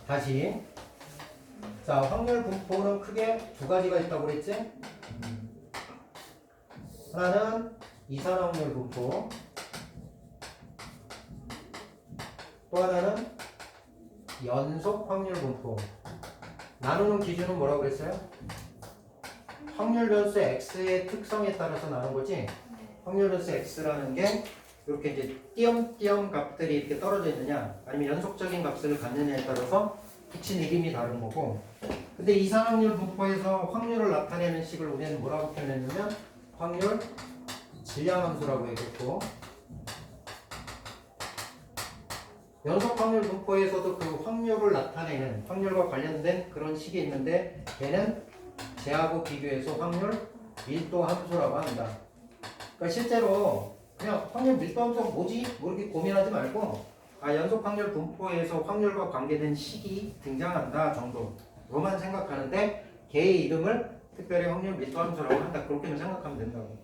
다시. 자, 확률 분포는 크게 두 가지가 있다고 그랬지? 하나는 이산 확률 분포, 또 하나는 연속 확률 분포. 나누는 기준은 뭐라고 그랬어요? 확률 변수 x의 특성에 따라서 나눈 거지? 확률 변수 x라는 게 이렇게 이제 띄엄띄엄 값들이 이렇게 떨어져 있느냐, 아니면 연속적인 값을 갖느냐에 따라서 붙인 이름이 다른 거고. 근데 이산 확률 분포에서 확률을 나타내는 식을 우리는 뭐라고 표현했냐면 확률 질량함수라고 얘기했고, 연속 확률 분포에서도 그 확률을 나타내는 확률과 관련된 그런 식이 있는데, 걔는 쟤하고 비교해서 확률 밀도 함수라고 한다. 그러니까 실제로 그냥 확률 밀도 함수가 뭐지? 뭐 이렇게 고민하지 말고, 연속 확률 분포에서 확률과 관계된 식이 등장한다 정도로만 생각하는데, 걔의 이름을 특별히 확률 밀도 함수라고 한다. 그렇게만 생각하면 된다고.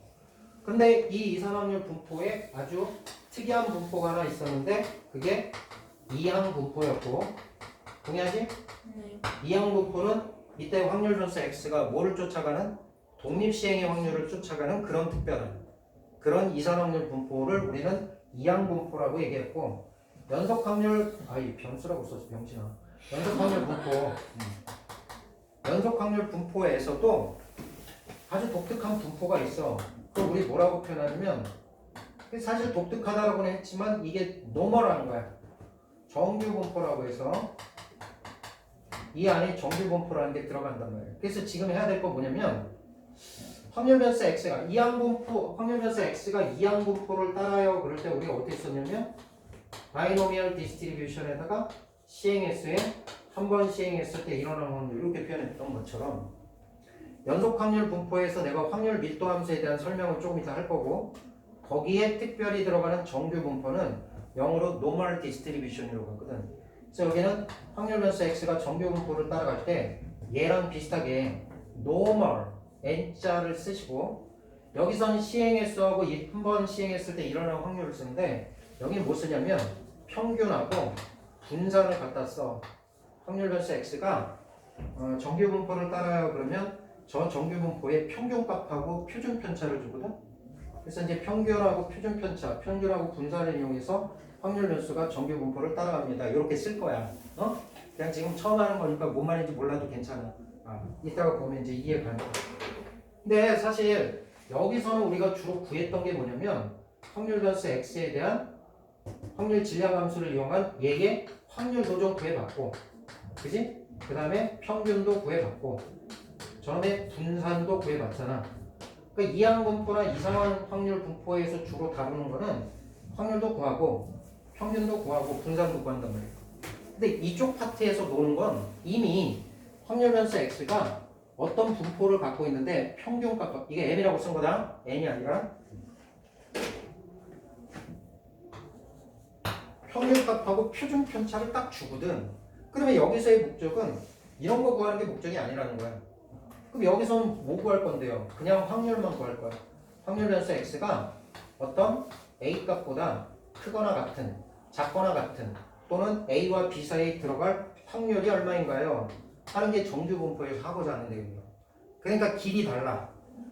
근데 이 이산 확률 분포에 아주 특이한 분포가 하나 있었는데, 그게 이항 분포였고, 동의하지? 네. 이항 분포는 이때 확률 변수 x가 뭐를 쫓아가는? 독립시행의 확률을 쫓아가는 그런 특별한 그런 이산 확률 분포를 우리는 이항 분포라고 얘기했고, 연속 확률, 이 변수라고 썼어 병신아. 연속 확률 분포, 연속 확률 분포에서도 아주 독특한 분포가 있어. 그걸 우리 뭐라고 표현하냐면, 사실 독특하다라고는 했지만 이게 노멀한 거야. 정규 분포라고 해서 이 안에 정규 분포라는 게 들어간단 말이에요. 그래서 지금 해야 될 거 뭐냐면, 확률 변수 x가 이항 분포, 확률 변수 x가 이항 분포를 따라요. 그럴 때 우리가 어떻게 썼냐면, 바이노미얼 디스트리뷰션에다가 시행했을 때 한 번 시행했을 때 일어나는 확률, 이렇게 표현했던 것처럼, 연속 확률 분포에서 내가 확률 밀도 함수에 대한 설명을 조금 이따 할 거고, 거기에 특별히 들어가는 정규 분포는 영어로 normal distribution이라고 하거든. 그래서 여기는 확률 변수 x가 정규 분포를 따라갈 때 얘랑 비슷하게 normal n자를 쓰시고, 여기서는 시행횟수하고 한 번 시행했을 때 일어나는 확률을 쓰는데, 여기는 뭐 쓰냐면 평균하고 분산을 갖다 써. 확률 변수 x가 정규 분포를 따라요. 그러면 저 정규 분포의 평균값하고 표준 편차를 주거든. 그래서 이제 평균하고 표준 편차, 평균하고 분산을 이용해서 확률 변수가 정규 분포를 따라갑니다. 이렇게 쓸 거야. 그냥 지금 처음 하는 거니까 뭔 말인지 몰라도 괜찮아. 이따가 보면 이제 이해 가는 거야. 근데 사실 여기서는 우리가 주로 구했던 게 뭐냐면, 확률 변수 x에 대한 확률 질량 함수를 이용한 얘의 확률도 좀 구해봤고, 그지? 그 다음에 평균도 구해봤고, 저놈의 분산도 구해봤잖아. 그러니까 이항 분포나 이상한 확률 분포에서 주로 다루는 거는 확률도 구하고 평균도 구하고 분산도 구한단 말이에요. 근데 이쪽 파트에서 노는 건 이미 확률 변수 x가 어떤 분포를 갖고 있는데, 평균값, 이게 n이라고 쓴 거다. n이 아니라 평균값하고 표준 편차를 딱 주거든. 그러면 여기서의 목적은 이런 거 구하는 게 목적이 아니라는 거야. 그럼 여기서는 뭐 구할 건데요? 그냥 확률만 구할 거야. 확률 변수 x가 어떤 a 값보다 크거나 같은, 작거나 같은, 또는 a와 b 사이에 들어갈 확률이 얼마인가요? 하는 게 정규 분포에서 하고자 하는 내용이에요. 그러니까 길이 달라.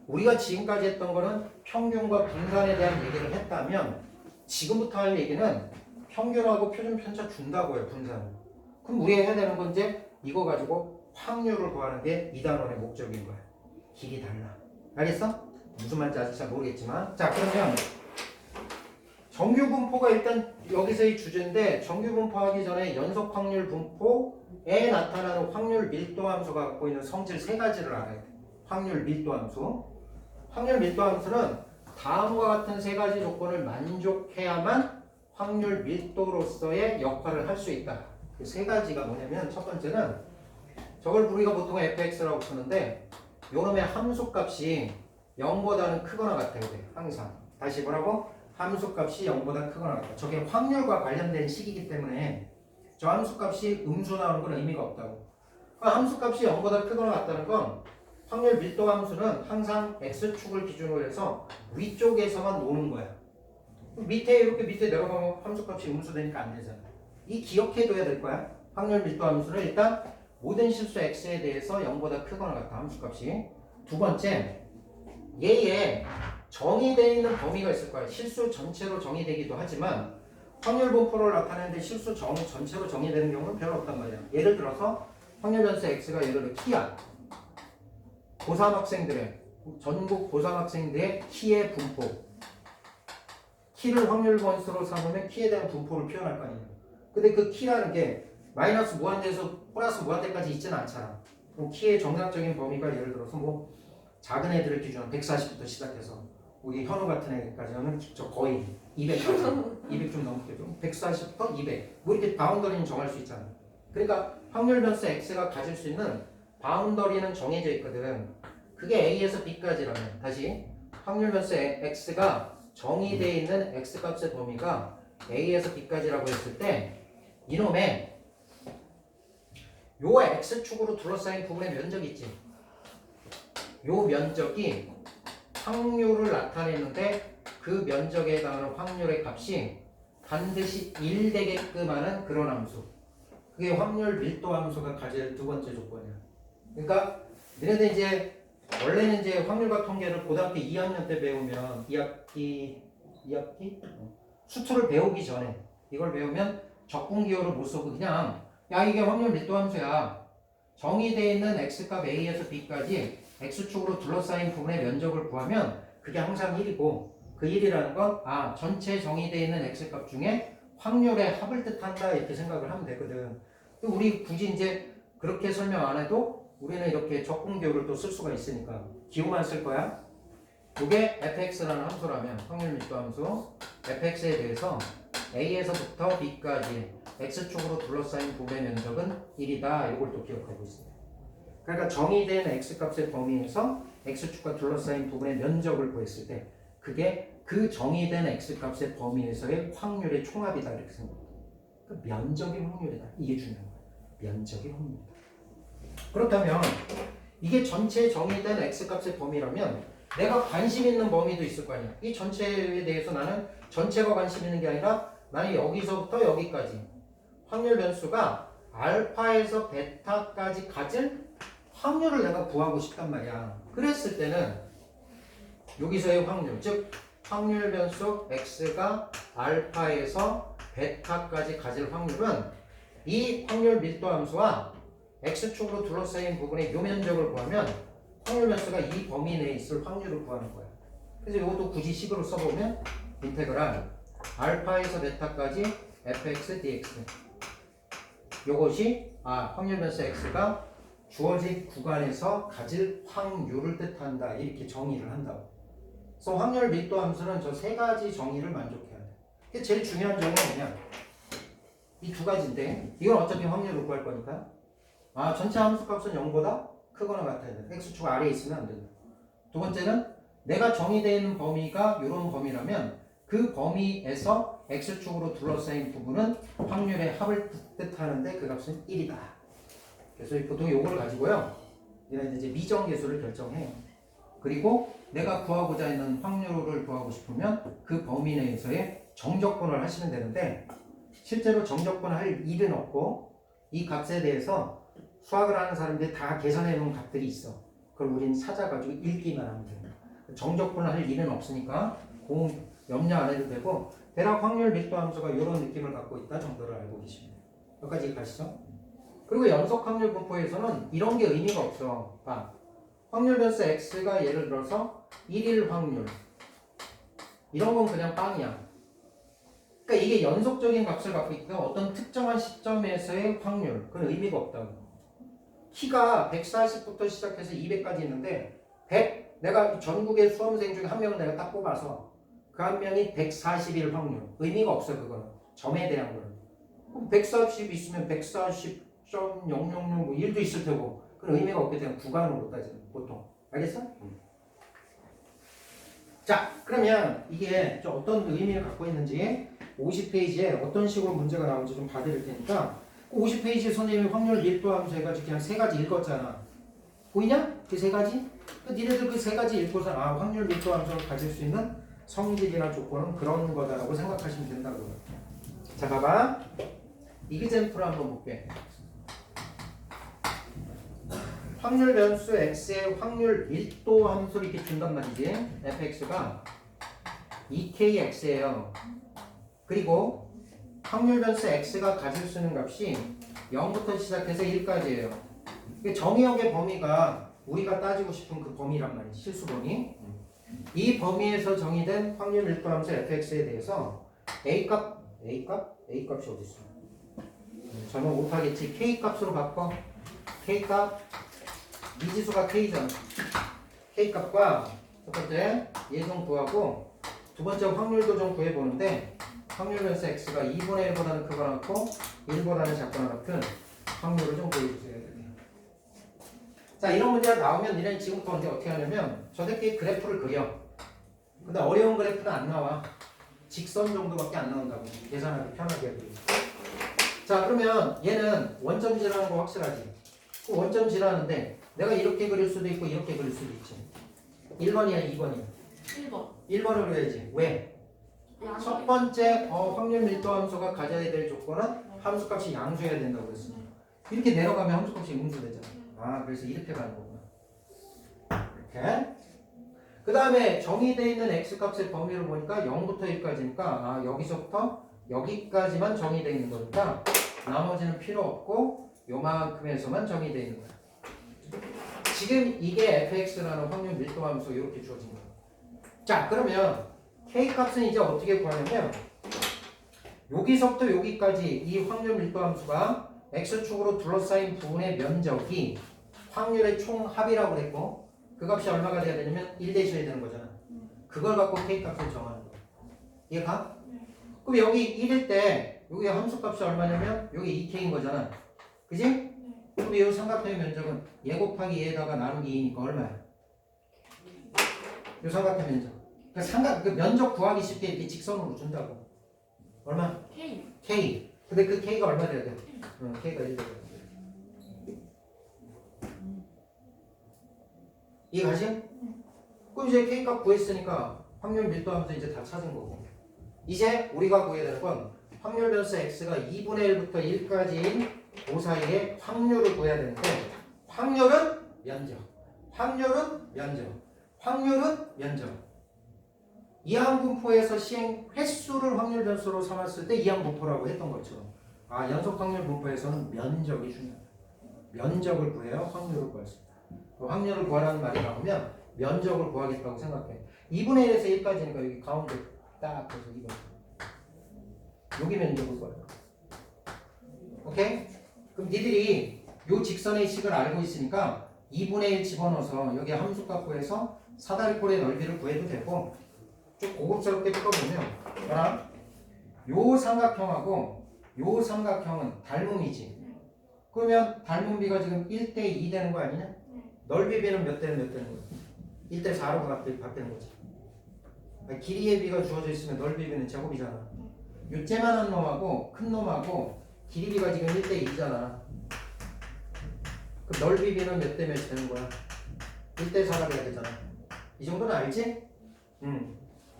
우리가 지금까지 했던 거는 평균과 분산에 대한 얘기를 했다면, 지금부터 할 얘기는 평균하고 표준 편차 준다고요, 분산을. 그럼 우리가 해야 되는 건 이제 이거 가지고 확률을 구하는 게 이 단원의 목적인 거야. 길이 달라. 알겠어? 무슨 말인지 아직 잘 모르겠지만. 자, 그러면 정규 분포가 일단 여기서의 주제인데, 정규 분포하기 전에 연속 확률 분포에 나타나는 확률 밀도 함수가 갖고 있는 성질 세 가지를 알아야 돼. 확률 밀도 함수. 확률 밀도 함수는 다음과 같은 세 가지 조건을 만족해야만 확률 밀도로서의 역할을 할 수 있다. 그 세 가지가 뭐냐면, 첫 번째는 저걸 우리가 보통 fx라고 쓰는데, 요놈의 함수값이 0보다는 크거나 같아야 돼. 항상. 다시 뭐라고? 함수값이 0보다 크거나 같다. 저게 확률과 관련된 식이기 때문에 저 함수값이 음수 나오는 건 의미가 없다고. 함수값이 0보다 크거나 같다는 건, 확률 밀도 함수는 항상 x축을 기준으로 해서 위쪽에서만 노는 거야. 밑에 이렇게 밑에 내려가면 함수값이 음수되니까 안 되잖아. 이 기억해둬야 될 거야. 확률 밀도 함수는 일단 모든 실수 x에 대해서 0보다 크거나 같다. 함수값이. 두 번째, 얘에 정의되어 있는 범위가 있을 거야. 실수 전체로 정의되기도 하지만 확률 분포를 나타내는데 실수 전체로 정의되는 경우는 별로 없단 말이야. 예를 들어서 확률 변수 x가 예를 들어 키야. 고3 학생들의 전국 고3 학생들의 키의 분포. 키를 확률 변수로 삼으면 키에 대한 분포를 표현할 거 아니에요. 근데 그 키라는 게 마이너스 무한대에서 플러스 무한대까지 있지는 않잖아. 그럼 키의 정상적인 범위가 예를 들어서 뭐 작은 애들을 기준으로 140부터 시작해서 우리 현우 같은 애까지는 거의 200까지 200 좀 넘게 좀 140부터 200 뭐 이렇게 바운더리는 정할 수 있잖아. 그러니까 확률 변수 x가 가질 수 있는 바운더리는 정해져 있거든. 그게 a에서 b까지라면 다시 확률 변수 x가 정의되어 있는 x값의 범위가 a에서 b까지라고 했을 때 이놈의 요 x축으로 둘러싸인 부분의 면적이 있지. 요 면적이 확률을 나타내는데 그 면적에 해당하는 확률의 값이 반드시 1 되게끔 하는 그런 함수. 그게 확률 밀도 함수가 가질 두 번째 조건이야. 그러니까 너네들 이제 원래는 이제 확률과 통계를 고등학교 2학년 때 배우면 2학기 수투를 배우기 전에 이걸 배우면 적분기호를 못 쓰고 그냥 야 이게 확률 밀도 함수야. 정의되어 있는 x값 a에서 b까지 x축으로 둘러싸인 부분의 면적을 구하면 그게 항상 1이고 그 1이라는 건 전체 정의되어 있는 x값 중에 확률의 합을 뜻한다 이렇게 생각을 하면 되거든. 우리 굳이 이제 그렇게 설명 안 해도 우리는 이렇게 적분기호를 또 쓸 수가 있으니까 기호만 쓸 거야. 이게 fx라는 함수라면 확률 밀도 함수 fx에 대해서 a에서부터 b까지 x축으로 둘러싸인 부분의 면적은 1이다. 이걸 또 기억하고 있습니다. 그러니까 정의된 x값의 범위에서 x축과 둘러싸인 부분의 면적을 구했을 때 그게 그 정의된 x값의 범위에서의 확률의 총합이다 이렇게 생각합니다. 그 면적의 확률이다. 이게 중요한 거예요. 면적의 확률이다. 그렇다면 이게 전체 정의된 x값의 범위라면 내가 관심 있는 범위도 있을 거 아니야. 이 전체에 대해서 나는 전체가 관심 있는 게 아니라 나는 여기서부터 여기까지 확률 변수가 알파에서 베타까지 가질 확률을 내가 구하고 싶단 말이야. 그랬을 때는 여기서의 확률, 즉 확률 변수 x가 알파에서 베타까지 가질 확률은 이 확률 밀도 함수와 x축으로 둘러싸인 부분의 요 면적을 구하면 확률 변수가 이 범위 내에 있을 확률을 구하는 거야. 그래서 이것도 굳이 식으로 써보면 인테그랄 알파에서 베타까지 fx dx 요것이 확률 변수 x가 주어진 구간에서 가질 확률을 뜻한다 이렇게 정의를 한다고. 그래서 확률 밀도 함수는 저 세 가지 정의를 만족해야 돼. 제일 중요한 정의는 뭐냐? 이 두 가지인데 이건 어차피 확률을 구할 거니까 전체 함수값은 0보다 크거나 같아야 돼. x축 아래에 있으면 안 된다. 두 번째는 내가 정의되어 있는 범위가 이런 범위라면 그 범위에서 x축으로 둘러싸인 부분은 확률의 합을 뜻하는데 그 값은 1이다. 그래서 보통 이걸 가지고요. 얘는 이제 미정계수를 결정해요. 그리고 내가 구하고자 하는 확률을 구하고 싶으면 그 범위 내에서의 정적분을 하시면 되는데 실제로 정적분 할 일은 없고 이 값에 대해서 수학을 하는 사람들이 다 계산해 놓은 값들이 있어. 그걸 우리는 찾아가지고 읽기만 하면 됩니다. 정적분을 할 일은 없으니까 염려 안 해도 되고 대략 확률 밀도 함수가 이런 느낌을 갖고 있다 정도를 알고 계십니다. 여기까지 가시죠. 그리고 연속 확률 분포에서는 이런 게 의미가 없어. 확률 변수 x가 예를 들어서 1일 확률 이런 건 그냥 빵이야. 그러니까 이게 연속적인 값을 갖고 있고 어떤 특정한 시점에서의 확률 그건 의미가 없다고. 키가 140부터 시작해서 200까지 있는데 100 내가 전국의 수험생 중에 한 명을 내가 딱 뽑아서 그 한 명이 140일 확률 의미가 없어. 그거는 점에 대한 거는 140 있으면 140.000 뭐 1도 있을 테고 그런 의미가 없게 되면 구간으로 따지는 보통. 알겠어? 자 그러면 이게 좀 어떤 의미를 갖고 있는지 50페이지에 어떤 식으로 문제가 나오는지 좀 봐드릴 테니까 50페이지에 선생님이 확률 밀도 함수 해가지고 그냥 세 가지 읽었잖아. 보이냐? 그 세 가지? 니네들 그 세 가지 읽고서 확률 밀도 함수를 가질 수 있는 성질이나 조건은 그런 거다라고 생각하시면 된다고요. 자 봐봐. 이그젠플을 한번 볼게. 확률 변수 x의 확률 밀도 함수를 이렇게 준단 말이지. fx가 2kx예요. 그리고 확률 변수 x가 가질 수 있는 값이 0부터 시작해서 1까지예요. 정의역의 범위가 우리가 따지고 싶은 그 범위란 말이지. 실수 범위. 이 범위에서 정의된 확률 밀도 함수 fx에 대해서 A값이 어디 있어? 저는 못하겠지. K값으로 바꿔. K값 미지수가 K잖아. K값과 첫 번째 얘 좀 구하고 두 번째 확률도 좀 구해보는데 확률 변수 x가 2분의 1보다는 크거나 같고 1보다는 작거나 같은 확률을 좀 구해주세요. 자, 이런 문제가 나오면 니네 지금부터 언제 어떻게 하냐면 저들끼리 그래프를 그려. 근데 어려운 그래프는 안 나와. 직선 정도밖에 안 나온다고. 계산하기 편하게 해드리고. 자, 그러면 얘는 원점지라는 거 확실하지? 원점지라는데 내가 이렇게 그릴 수도 있고 이렇게 그릴 수도 있지. 1번이야 2번이야? 1번. 1번을 그려야지. 왜? 첫 번째 확률 밀도 함수가 가져야 될 조건은 함수값이 양수해야 된다고 그랬어. 이렇게 내려가면 함수값이 음수되잖아. 아, 그래서 이렇게 가는 거구나. 이렇게. 그 다음에 정의되어 있는 x값의 범위를 보니까 0부터 1까지니까 아, 여기서부터 여기까지만 정의되어 있는 거니까 나머지는 필요 없고 요만큼에서만 정의되어 있는 거야. 지금 이게 fx라는 확률 밀도 함수 이렇게 주어진 거야. 자, 그러면 k값은 이제 어떻게 구하냐면 여기서부터 여기까지 이 확률 밀도 함수가 x축으로 둘러싸인 부분의 면적이 확률의 총합이라고 그랬고 그 값이 얼마가 돼야 되냐면 1 대셔야 되는 거잖아. 그걸 갖고 k값을 정하는 거야. 이해가? 그럼 여기 1일 때 여기 함수값이 얼마냐면 여기 2k인 거잖아. 그지? 그럼 이 삼각형의 면적은 얘 곱하기 얘에다가 나누기 2니까 얼마야? 이 삼각형 면적. 그 면적 구하기 쉽게 이렇게 직선으로 준다고. 얼마? K. 근데 그 K가 얼마 돼야 돼? K가 1 돼야 돼. 이해가지? 그럼 이제 K값 구했으니까 확률 밀도 함수 이제 다 찾은 거고. 이제 우리가 구해야 되는 건 확률 변수 x가 2분의 1부터 1까지인 그 사이에 확률을 구해야 되는데 확률은 면적, 확률은 면적, 확률은 면적. 이항분포에서 시행 횟수를 확률 변수로 삼았을 때 이항분포라고 했던 것처럼 아, 연속 확률 분포에서는 면적이 중요하다. 면적을 구해요. 확률을 구할 수 있다. 확률을 구하라는 말이 나오면 면적을 구하겠다고 생각해. 2분의 1에서 1까지니까 여기 가운데 딱 해서 2번. 여기 면적을 구하라. 오케이? 그럼 니들이 요 직선의 식을 알고 있으니까 2분의 1 집어넣어서 여기 함수값 구해서 사다리꼴의 넓이를 구해도 되고 좀 고급스럽게 뜯어보면 요 삼각형하고 요 삼각형은 닮음이지. 그러면 닮음비가 지금 1대2 되는 거 아니냐? 넓이비는 몇 대는 몇 되는 거야? 1대4로 바뀌는 거지. 길이의 비가 주어져 있으면 넓이비는 제곱이잖아. 요째만한 놈하고 큰 놈하고 길이비가 지금 1대2잖아. 그 넓이비는 몇 대 몇 되는 거야? 1대4가 돼야 되잖아. 이 정도는 알지?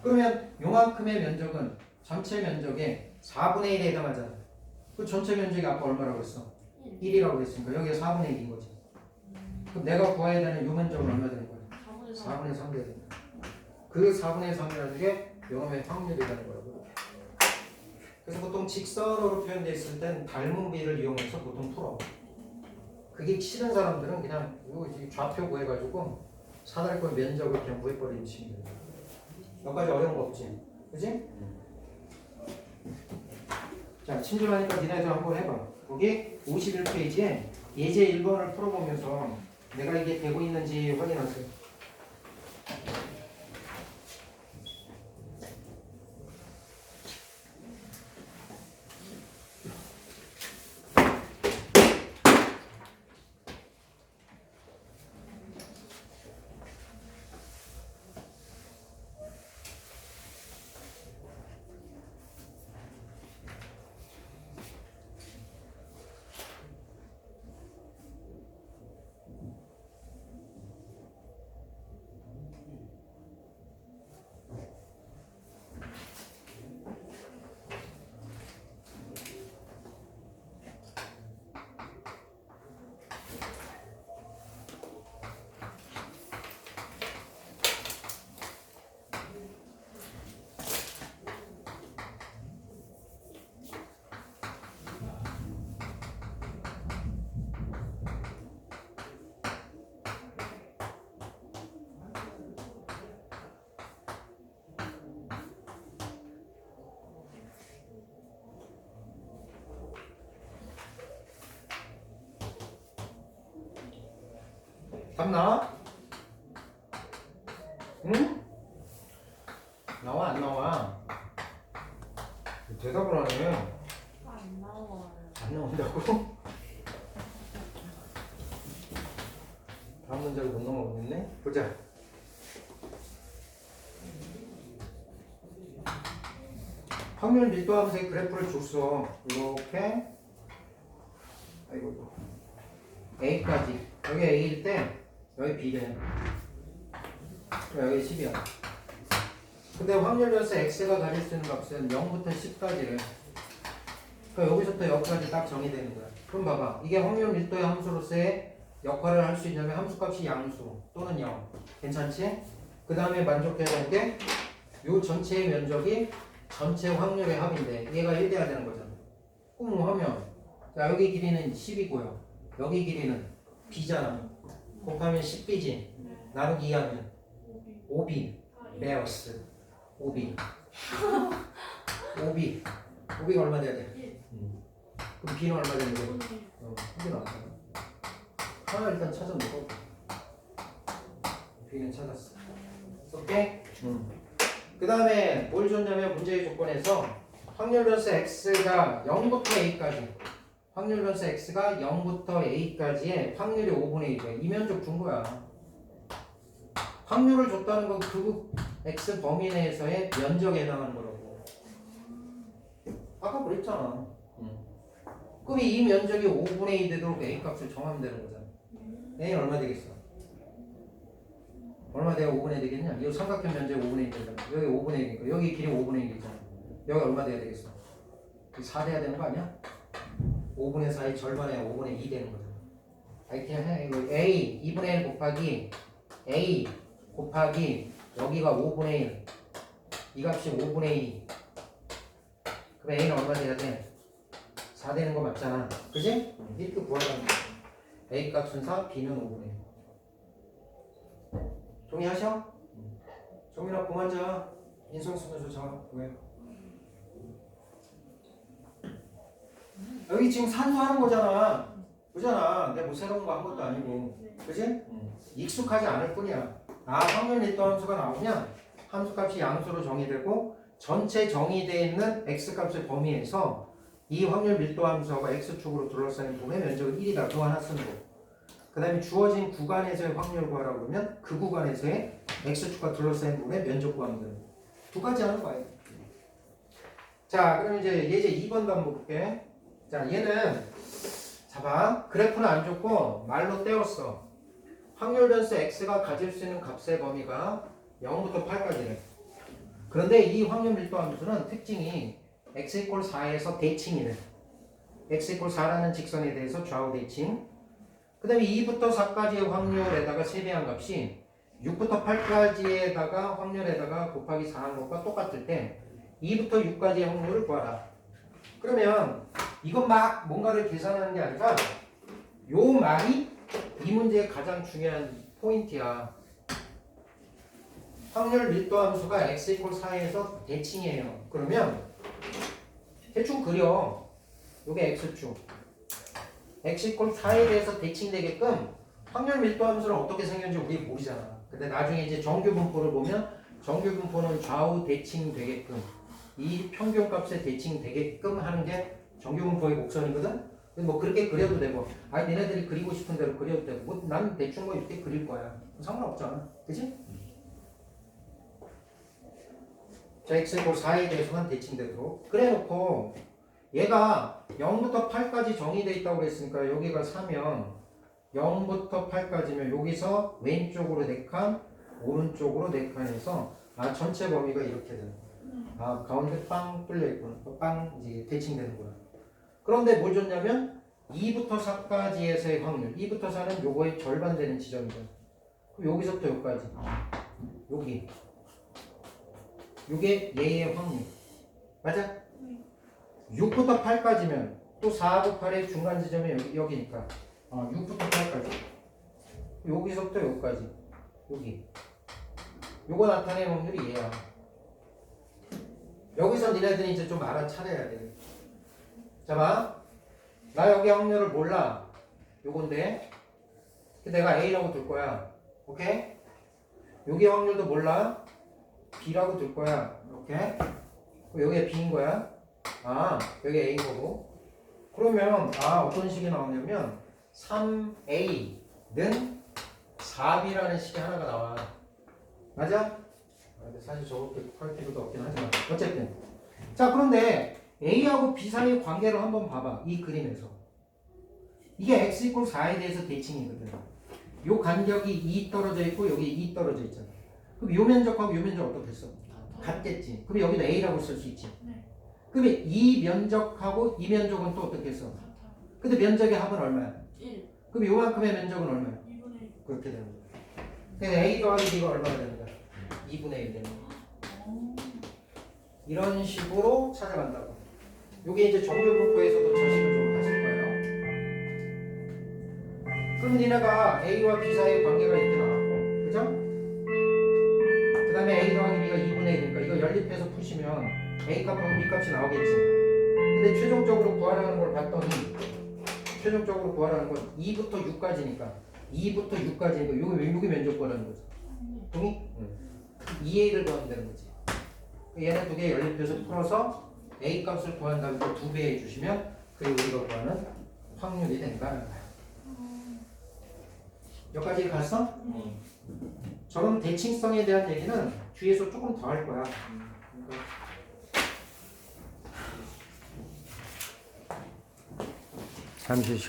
그러면 요만큼의 면적은 전체 면적의 4분의 1에 해당하잖아. 그 전체 면적이 아까 얼마라고 했어? 1이라고 했으니까 여기가 4분의 1인 거지. 그럼 내가 구해야 되는 요 면적은 얼마 되는 거야? 4분의 3 되는 거야. 그 4분의 3이라는 게 영함의 확률이 되는 거라고. 그래서 보통 직선으로 표현되어 있을 땐 닮음비를 이용해서 보통 풀어. 그게 싫은 사람들은 그냥 좌표 구해가지고 사다리꼴 면적을 그냥 구해버리는 식입니다. 몇 가지 어려운 거 없지? 그지? 자, 친절하니까 니네들 한번 해봐. 거기 51페이지에 예제 1번을 풀어보면서 내가 이게 되고 있는지 확인하세요. 답 나와? 응? 나와 안 나와? 대답을 안 해. 안 나와요. 안 나온다고? 다음 문제를 못 넘어가겠네? 보자. 확률 밀도함수의 그래프를 줬어. 이렇게. 아이고. A까지. 여기 A일 때, 여기 B래. 여기 10이야. 근데 확률 변수 X가 가질 수 있는 값은 0부터 10까지래. 그러니까 여기서부터 여기까지 딱 정의되는 거야. 그럼 봐봐. 이게 확률 밀도의 함수로서의 역할을 할 수 있냐면 함수값이 양수 또는 0. 괜찮지? 그 다음에 만족해야 되는 게 요 전체의 면적이 전체 확률의 합인데 얘가 1돼야 되는 거잖아. 그럼 뭐 하면 자 여기 길이는 10이고요. 여기 길이는 B잖아. 곱하면 10B지. 나누기 2하면 5B. 베어스. 5B. 5B. 5B가 얼마 돼야 돼? 그럼 B는 얼마 되는 거야? B는 얼마? 하나 일단 찾아놓고 B는 찾았어. 오케이? 그 다음에 뭘 줬냐면 문제의 조건에서 확률 변수 X가 0부터 A까지 확률 변수 X가 0부터 A까지의 확률이 5분의 1이야. 이 면적 준 거야. 확률을 줬다는 건 그 X 범위 내에서의 면적에 해당하는 거라고. 아까 그랬잖아. 그럼 이 면적이 5분의 1 되도록 A 값을 정하면 되는 거잖아. A는 얼마 되겠어? 얼마 돼야 5분의 1 되겠냐? 이 삼각형 면적이 5분의 1 되잖아. 여기 5분의 1이니까 여기 길이 5분의 1이잖아. 여기 얼마 돼야 되겠어? 4 돼야 되는 거 아니야? 5분의 4의 절반에 5분의 2 되는 거잖아. 아니 그냥 해. 이거 A 2분의 1 곱하기 A 곱하기 여기가 5분의 1. 이 값이 5분의 2. 그럼 A는 얼마 돼야 돼? 4 되는 거 맞잖아. 그지? 이렇게 구하라는 거야. A 값은 4, B는 5분의 1. 동의하셔? 정민아 그만 자. 인성 쓰면서 자. 왜? 여기 지금 산수하는 거잖아. 그잖아. 내가 뭐 새로운 거 한 것도 아니고. 그지? 익숙하지 않을 뿐이야. 아, 확률 밀도 함수가 나오면 함수값이 양수로 정의되고 전체 정의되어 있는 x값의 범위에서 이 확률 밀도 함수하고 x축으로 둘러싸인 부분의 면적은 1이다. 그거 하나 쓰는 거. 그 다음에 주어진 구간에서의 확률 구하라고 그러면 그 구간에서의 x축과 둘러싸인 부분의 면적 구하는 거예요. 두 가지 하는 거예요. 자, 그럼 이제 예제 2번도 한번 볼게. 자, 얘는 봐봐. 그래프는 안 줬고 말로 떼었어. 확률 변수 x가 가질 수 있는 값의 범위가 0부터 8까지래. 그런데 이 확률 밀도 함수는 특징이 x = 4에서 대칭이래. x = 4라는 직선에 대해서 좌우 대칭. 그 다음에 2부터 4까지의 확률에다가 세배한 값이 6부터 8까지에다가 확률에다가 곱하기 4한 것과 똑같을 때 2부터 6까지의 확률을 구하라. 그러면 이건 막 뭔가를 계산하는 게 아니라 요 말이 이 문제의 가장 중요한 포인트야. 확률 밀도 함수가 x = 4에서 대칭이에요. 그러면 대충 그려. 요게 x축. x = 4에 대해서 대칭되게끔 확률 밀도 함수는 어떻게 생겼는지 우리 모르잖아. 근데 나중에 이제 정규 분포를 보면 정규 분포는 좌우 대칭되게끔 이 평균값에 대칭되게끔 하는 게 정규 분포의 곡선이거든. 뭐 그렇게 그려도 되고, 아니 니네들이 그리고 싶은 대로 그려도 되고, 뭐 난 대충 뭐 이렇게 그릴 거야. 상관없잖아, 그지? 자, x = 4에 대해서만 대칭되도록 그래놓고 얘가 0부터 8까지 정의되어 있다고 그랬으니까 여기가 4면 0부터 8까지면 여기서 왼쪽으로 4칸, 오른쪽으로 4칸에서 아 전체 범위가 이렇게 되는 거야. 아 가운데 빵 뚫려 있구나. 빵 이제 대칭되는 거야. 그런데 뭘 줬냐면 2부터 4까지에서의 확률. 2부터 4는 요거의 절반 되는 지점이죠. 그럼 여기서부터 여기까지. 여기. 요게 얘의 확률. 맞아? 6부터 8까지면 또 4하고 8의 중간 지점이 여기니까 6부터 8까지. 여기서부터 여기까지. 여기. 요거 나타내는 확률이 얘야. 여기서 니네들이 이제 좀 알아차려야 돼. 자 봐. 나 여기 확률을 몰라. 요건데. 내가 A라고 둘 거야. 오케이? 여기 확률도 몰라. B라고 둘 거야. 이렇게. 여기가 B인 거야. 아, 여기 A인 거고. 그러면 어떤 식이 나오냐면 3A는 4B라는 식이 하나가 나와. 맞아? 근데 사실 저렇게 할 필요도 없긴 하지만 어쨌든. 자, 그런데 A하고 B 사이의 관계를 한번 봐봐. 이 그림에서. 이게 x 이퀄 4에 대해서 대칭이거든. 요 간격이 2 떨어져 있고 여기 2 떨어져 있잖아. 그럼 요 면적하고 요 면적 어떻겠어? 같겠지. 그럼 여기도 A라고 쓸 수 있지. 네. 그럼 이 면적하고 이 면적은 또 어떻겠어? 근데 면적의 합은 얼마야? 1. 그럼 요만큼의 면적은 얼마야? 2분의 1. 그렇게 되는 거야. 그래서 A 더하기 B가 얼마나 되는 거야? 2분의 1 되는 거야. 이런 식으로 찾아간다고. 요게 이제 정규 분포에서도 저식을 좀 하실 거예요. 그럼 니네가 A와 B 사이의 관계가 이렇게 나왔고, 그죠? 그 다음에 A 더하기 B가 2분의 1이니까 이거 연립해서 푸시면 A 값하고 B 값이 나오겠지. 근데 최종적으로 구하라는 걸 봤더니 최종적으로 구하라는 건 2부터 6까지니까 2부터 6까지니까 요게 면적 구하라는 거지. 동의? 응. 2A를 구하면 되는 거지. 얘네 두 개 연립해서 풀어서 A 값을 구한 다음에 또 2배 해주시면 그게 우리가 구하는 확률이 된다는 거야. 여기까지 갔어? 저런 대칭성에 대한 얘기는 뒤에서 조금 더 할 거야. 잠시 쉬어.